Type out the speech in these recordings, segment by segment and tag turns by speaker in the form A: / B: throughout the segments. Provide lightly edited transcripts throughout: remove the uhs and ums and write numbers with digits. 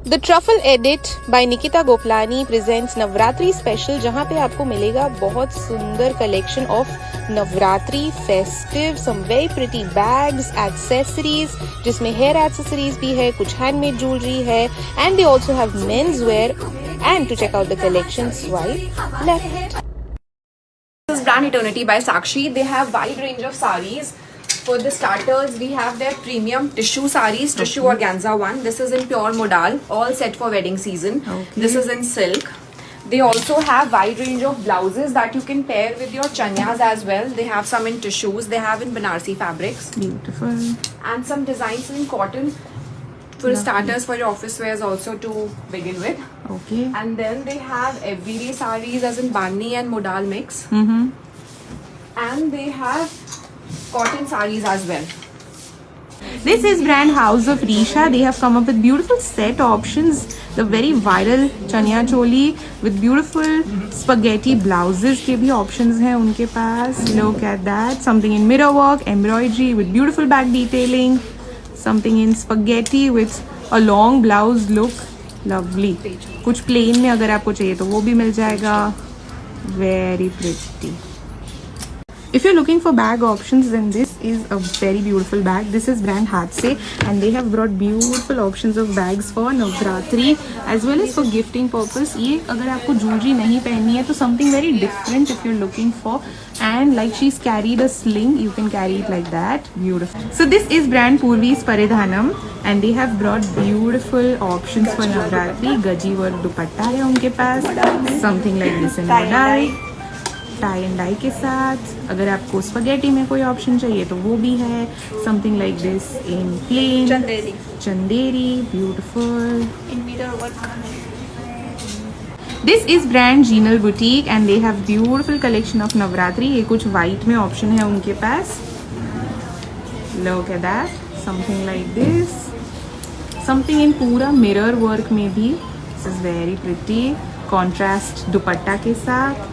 A: The truffle edit by Nikita Gopalani presents Navratri special, जहां पे आपको मिलेगा बहुत सुंदर collection of Navratri festive, some very pretty bags, accessories, जिसमें हेयर एक्सेसरीज भी है, कुछ हैंडमेड ज्वेलरी है, and they also have men's wear. And to check out the collection, swipe left.
B: This is Brand Eternity by Sakshi. They have wide range of sarees. For the starters, we have their premium tissue sarees, tissue organza one. This is in pure modal, all set for wedding season. This is in silk. They also have wide range of blouses that you can pair with your chanyas as well. They have some in tissues. They have in Banarsi fabrics.
A: Beautiful.
B: And some designs in cotton. For starters, for your office wears also to begin with.
A: Okay.
B: And then they have everyday sarees as in bandi and modal mix. And they have cotton sarees as well.
A: This is brand House of Risha. They have come up with beautiful set options. The very viral chanya choli with beautiful spaghetti blouses के भी options हैं उनके पास. Look at that. Something in mirror work, embroidery with beautiful back detailing. Something in spaghetti with a long blouse look. Lovely. कुछ plain में अगर आपको चाहिए तो वो भी मिल जाएगा. Very pretty. If you're looking for bag options, then this is a very beautiful bag. This is brand Hatse, and they have brought beautiful options of bags for Navratri as well as for gifting purpose. ये अगर आपको jewelry नहीं पहननी है तो something very different if you're looking for, and like she's carried a sling, you can carry it like that. Beautiful. So this is brand Purvi's Paridhanam, and they have brought beautiful options for Navratri. Gaji work dupatta है उनके पास. Something like this in modal. Tie and dye के साथ. अगर आपको spaghetti में कोई option चाहिए तो वो भी है. Something like this in plain Chanderi. Beautiful
B: In mirror work.
A: This is brand Jinal boutique and they have beautiful collection of Navratri. ये कुछ वाइट में ऑप्शन है उनके पास. Look at that. Something like this. Something in पूरा मिरर वर्क में भी. This is very pretty. Contrast dupatta के साथ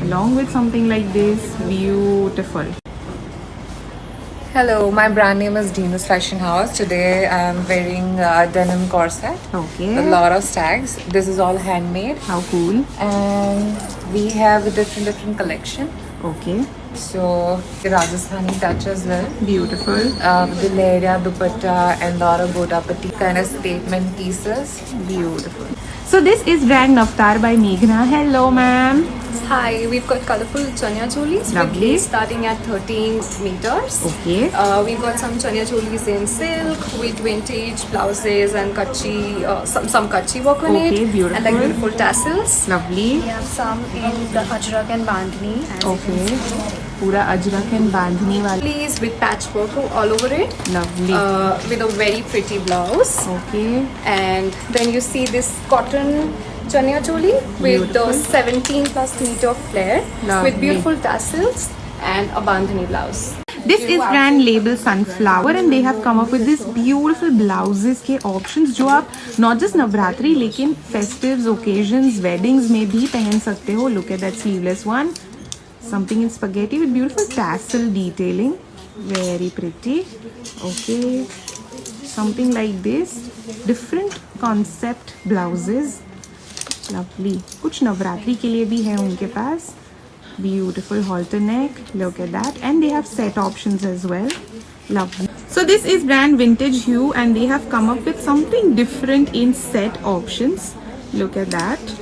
A: along with something like this. Beautiful.
C: Hello, my brand name is Dina's Fashion House. Today I'm wearing denim corset.
A: Okay.
C: A lot of tags. This is all handmade.
A: How cool.
C: And we have a different collection.
A: Okay.
C: So the Rajasthani touch as well.
A: Beautiful.
C: The lehria, dupatta and lot of gota patti kind of statement pieces.
A: Beautiful. So this is brand Navtar by Meghna. Hello ma'am.
B: Hi, we've got colorful chanya cholis.
A: Lovely.
B: Starting at 13 meters.
A: Okay.
B: We've got some chanya cholis in silk with vintage blouses and kachi, some kachi work on it.
A: Okay, beautiful.
B: And like beautiful tassels.
A: Lovely.
B: We have some in the ajrak and bandhani.
A: Okay. पूरा Ajrak and बांधनी वाली.
B: Please with patchwork all over it.
A: Lovely.
B: With a very pretty blouse.
A: Okay.
B: And then you see this cotton chanya choli with the 17 plus meter flare.
A: Lovely.
B: With beautiful tassels and a bandhani blouse.
A: This is brand label Sunflower and they have come up with this beautiful blouses के options जो आप not just Navratri लेकिन festives, occasions, weddings में भी पहन सकते हो. Look at that sleeveless one. Something in spaghetti with beautiful tassel detailing. Very pretty. Okay. Something like this. Different concept blouses. Lovely. कुछ नवरात्रि के लिए भी है उनके पास. Beautiful halter neck. Look at that. And they have set options as well. Lovely. So this is brand Vintage Hue and they have come up with something different in set options. Look at that.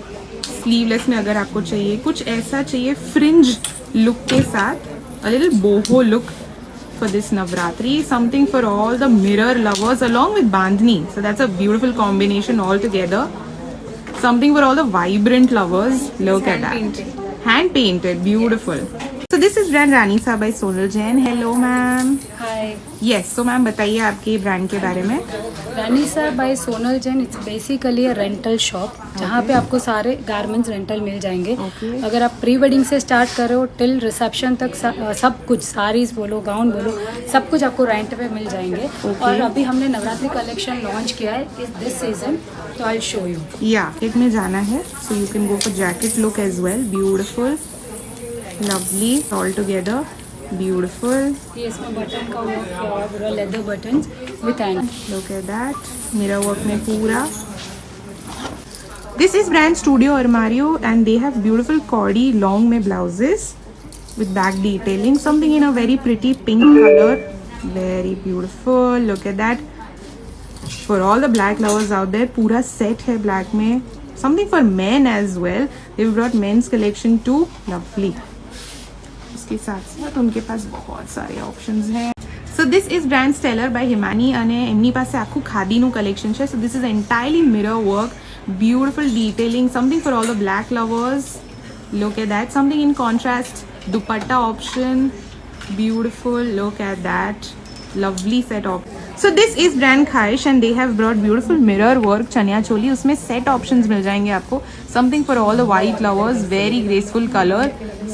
A: Sleeveless में अगर आपको चाहिए कुछ ऐसा चाहिए fringe look के साथ. A little boho look for this Navratri. Something for all the mirror lovers along with bandhani. So that's a beautiful combination all together. Something for all the vibrant lovers. Look at that. Hand painted. Beautiful. So this is brand Ranisa by Sonal Jain. Hello ma'am.
D: Hi,
A: Yes. So ma'am बताइए आपके brand के बारे में.
D: Ranisa by Sonal Jain. It's basically a rental shop जहाँ पे आपको सारे garments rental मिल जाएंगे.
A: Okay.
D: अगर आप प्री वेडिंग से स्टार्ट कर रहे हो टिल रिसेप्शन तक सब कुछ साड़ीज बोलो गाउन बोलो सब कुछ आपको रेंट पे मिल जाएंगे. और अभी हमने नवरात्रि कलेक्शन लॉन्च किया है इस दिस सीजन, तो आई शो यू.
A: Yeah. में जाना है. So you can go for jacket look as well. Beautiful. Lovely. All together. Beautiful.
D: ये इसमें बटन का वर्क किया हुआ है, पूरा leather button with hand.
A: Look at that. Mirror work में पूरा This is brand Studio Armario and they have beautiful cordy long में blouses with back detailing. Something in a very pretty pink color. Very beautiful. Look at that. For all the black lovers out there, पूरा set है black में. Something for men as well. They've brought men's collection too. Lovely. उसके साथ साथ उनके पास बहुत सारे options हैं. So this is brand Stellar by Himani અને એમની પાસે આખું ખાદીનું collection છે. So this is entirely mirror work, beautiful detailing, something for all the black lovers. Look at that. Something in contrast, dupatta option, beautiful. Look at that. Lovely set of. So this is brand Khaish and they have brought beautiful mirror work chaniya choli. उसमें set options मिल जाएंगे आपको. Something for all the white lovers, very graceful color.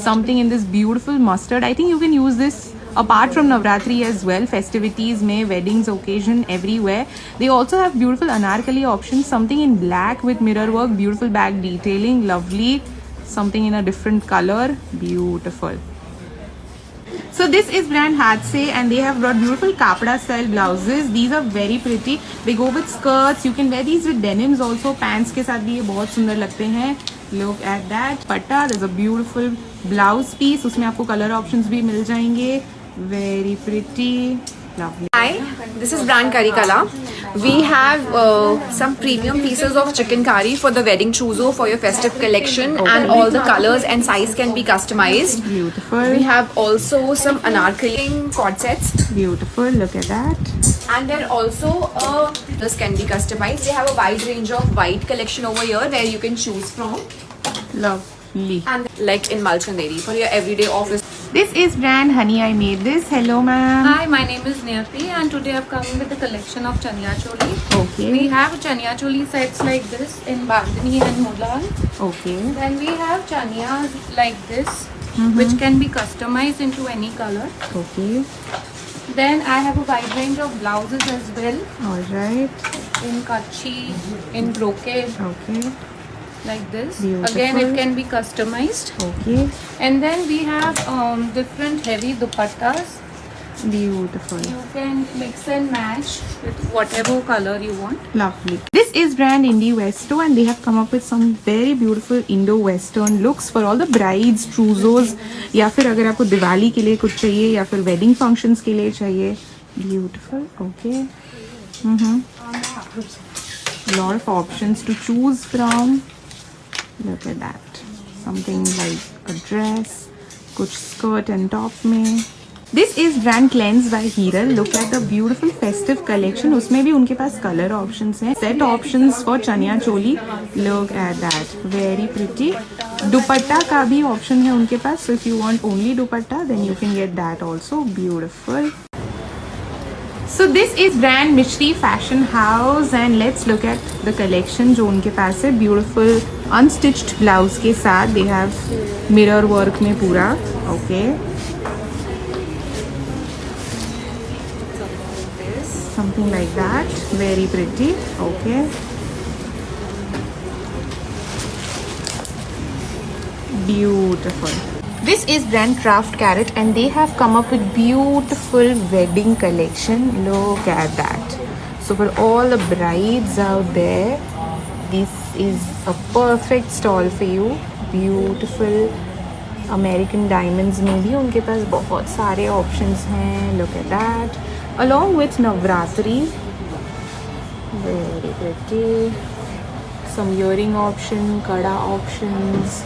A: Something in this beautiful mustard. I think you can use this apart from Navratri as well, festivities में, weddings, occasion, everywhere. They also have beautiful anarkali options, something in black with mirror work, beautiful back detailing, lovely. Something in a different color, beautiful. So this is brand Hadse and they have brought beautiful kapda style blouses. These are very pretty. They go with skirts. You can wear these with denims also. Pants के साथ भी ये बहुत सुंदर लगते हैं. Look at that. Patta. There's a beautiful blouse piece. उसमें आपको color options भी मिल जाएंगे. Very pretty. Lovely.
B: Hi, this is brand Karikala. We have some premium pieces of chicken curry for the wedding trousseau for your festive collection, and all the colors and size can be customized.
A: Beautiful.
B: We have also some anarkali cord sets,
A: Beautiful. Look at that.
B: and then also this can be customized. They have a wide range of white collection over here where you can choose from,
A: Lovely.
B: and like in Malchanderi for your everyday office.
A: This is brand Honey I Made This. Hello ma'am.
E: Hi, my name is Niyati and today I've come with a collection of Chaniya Choli.
A: Okay.
E: We have Chaniya Choli sets like this in Bandhani and Mulan.
A: Okay.
E: Then we have Chaniyas like this, which can be customized into any color.
A: Okay.
E: Then I have a wide range of blouses as well,
A: All right.
E: in kachi, in brocade,
A: Okay.
E: like this.
A: Beautiful.
E: Again, it can be customized.
A: Okay.
E: And then we have different heavy dupattas.
A: Beautiful.
E: You can mix and match with whatever color you want.
A: Lovely. This is brand Indie Westo and they have come up with some very beautiful Indo-Western looks for all the brides, trousseaus या फिर अगर आपको दिवाली के लिए कुछ चाहिए या फिर wedding functions के लिए चाहिए. Beautiful. Okay. Lot of options to choose from. Look at that. Something like a dress, कुछ skirt and top में. This is brand Cleanse by Hiral. Look at the beautiful festive collection. उसमें भी उनके पास color options हैं. Set options for chaniya choli. Look at that. Very pretty. दुपट्टा का भी option है उनके पास. So if you want only dupatta, then you can get that also. Beautiful. So this is brand Mishri Fashion House and let's look at the collection जो उनके पास है. Beautiful unstitched blouse के साथ they have mirror work में पूरा. Okay. Something like that. Very pretty. Okay. Beautiful. This is brand Craft Carrot and they have come up with beautiful wedding collection. Look at that. So for all the brides out there, this is a perfect stall for you. Beautiful American diamonds में भी उनके पास बहुत सारे options हैं. Look at that. Along with Navratri. Very pretty. Some earring option, kada options.